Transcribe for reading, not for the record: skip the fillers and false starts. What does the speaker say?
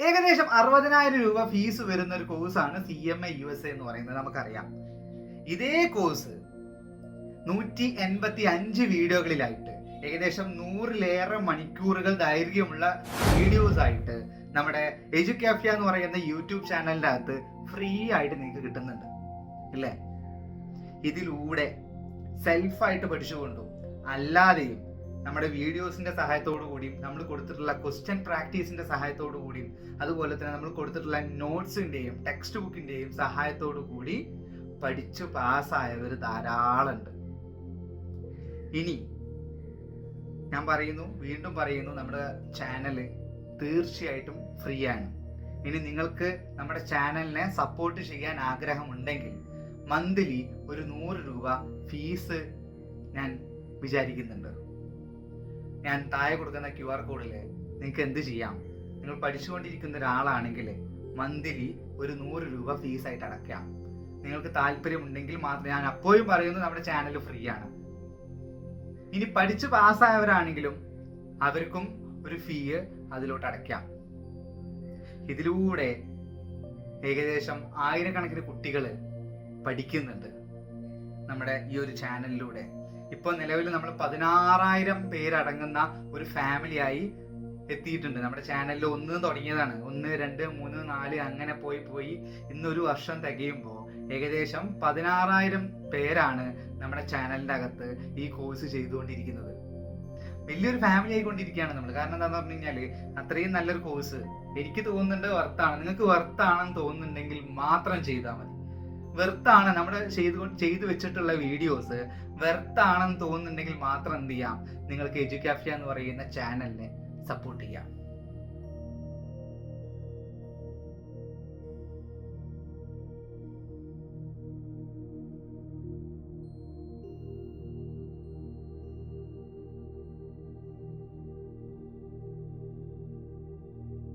ഏകദേശം 60,000 രൂപ ഫീസ് വരുന്ന ഒരു കോഴ്സാണ് CMA USA എന്ന് പറയുന്നത്. നമുക്കറിയാം, ഇതേ കോഴ്സ് 185 വീഡിയോകളിലായിട്ട് ഏകദേശം 100-ലേറെ മണിക്കൂറുകൾ ദൈർഘ്യമുള്ള വീഡിയോസ് ആയിട്ട് നമ്മുടെ എഡ്യൂകാഫ്യ എന്ന് പറയുന്ന യൂട്യൂബ് ചാനലിൻ്റെ അകത്ത് ഫ്രീ ആയിട്ട് നിങ്ങൾക്ക് കിട്ടുന്നുണ്ട് ഇല്ലേ? ഇതിലൂടെ സെൽഫായിട്ട് പഠിച്ചുകൊണ്ടും അല്ലാതെയും നമ്മുടെ വീഡിയോസിന്റെ സഹായത്തോടു കൂടിയും നമ്മൾ കൊടുത്തിട്ടുള്ള ക്വസ്റ്റ്യൻ പ്രാക്ടീസിന്റെ സഹായത്തോടു കൂടിയും അതുപോലെ തന്നെ നമ്മൾ കൊടുത്തിട്ടുള്ള നോട്ട്സിന്റെയും ടെക്സ്റ്റ് ബുക്കിന്റെയും സഹായത്തോടു കൂടി പഠിച്ചു പാസ്സായവർ ധാരാളമുണ്ട്. ഇനി ഞാൻ വീണ്ടും പറയുന്നു, നമ്മുടെ ചാനൽ തീർച്ചയായിട്ടും ഫ്രീ ആണ്. ഇനി നിങ്ങൾക്ക് നമ്മുടെ ചാനലിനെ സപ്പോർട്ട് ചെയ്യാൻ ആഗ്രഹമുണ്ടെങ്കിൽ മന്ത്ലി ഒരു 100 രൂപ ഫീസ് ഞാൻ വിചാരിക്കുന്നുണ്ട്. ഞാൻ താഴെ കൊടുക്കുന്ന QR കോഡിൽ നിങ്ങൾക്ക് എന്ത് ചെയ്യാം, നിങ്ങൾ പഠിച്ചുകൊണ്ടിരിക്കുന്ന ഒരാളാണെങ്കിൽ മന്ത്ലി ഒരു 100 രൂപ ഫീസായിട്ട് അടയ്ക്കാം. നിങ്ങൾക്ക് താല്പര്യമുണ്ടെങ്കിൽ മാത്രം, ഞാൻ അപ്പോഴും പറയുന്നു നമ്മുടെ ചാനൽ ഫ്രീ ആണ്. ഇനി പഠിച്ച് പാസ്സായവരാണെങ്കിലും അവർക്കും ഒരു ഫീ അതിലോട്ട് അടയ്ക്കാം. ഇതിലൂടെ ഏകദേശം 1000-കണക്കിന് കുട്ടികൾ പഠിക്കുന്നുണ്ട് നമ്മുടെ ഈ ഒരു ചാനലിലൂടെ. ഇപ്പോൾ നിലവിൽ നമ്മൾ 16,000 പേരടങ്ങുന്ന ഒരു ഫാമിലിയായി എത്തിയിട്ടുണ്ട്. നമ്മുടെ ചാനലിൽ 1 തുടങ്ങിയതാണ്, 1, 2, 3, 4 അങ്ങനെ പോയി ഇന്നൊരു വർഷം തികയുമ്പോൾ ഏകദേശം 16,000 പേരാണ് നമ്മുടെ ചാനലിൻ്റെ അകത്ത് ഈ കോഴ്സ് ചെയ്തുകൊണ്ടിരിക്കുന്നത്. വലിയൊരു ഫാമിലി ആയിക്കൊണ്ടിരിക്കുകയാണ് നമ്മൾ. കാരണം എന്താണെന്ന് പറഞ്ഞു കഴിഞ്ഞാൽ അത്രയും നല്ലൊരു കോഴ്സ് എനിക്ക് തോന്നുന്നുണ്ട് വർത്താണ്. നിങ്ങൾക്ക് വർത്താണെന്ന് തോന്നുന്നുണ്ടെങ്കിൽ മാത്രം ചെയ്താൽ മതി. വെർത്താണ് നമ്മുടെ ചെയ്തു വെച്ചിട്ടുള്ള വീഡിയോസ് വെർത്താണെന്ന് തോന്നുന്നുണ്ടെങ്കിൽ മാത്രം എന്ത് ചെയ്യാം, നിങ്ങൾക്ക് എഡ്യൂകാഫ്യ എന്ന് പറയുന്ന ചാനലിനെ സപ്പോർട്ട് ചെയ്യാം.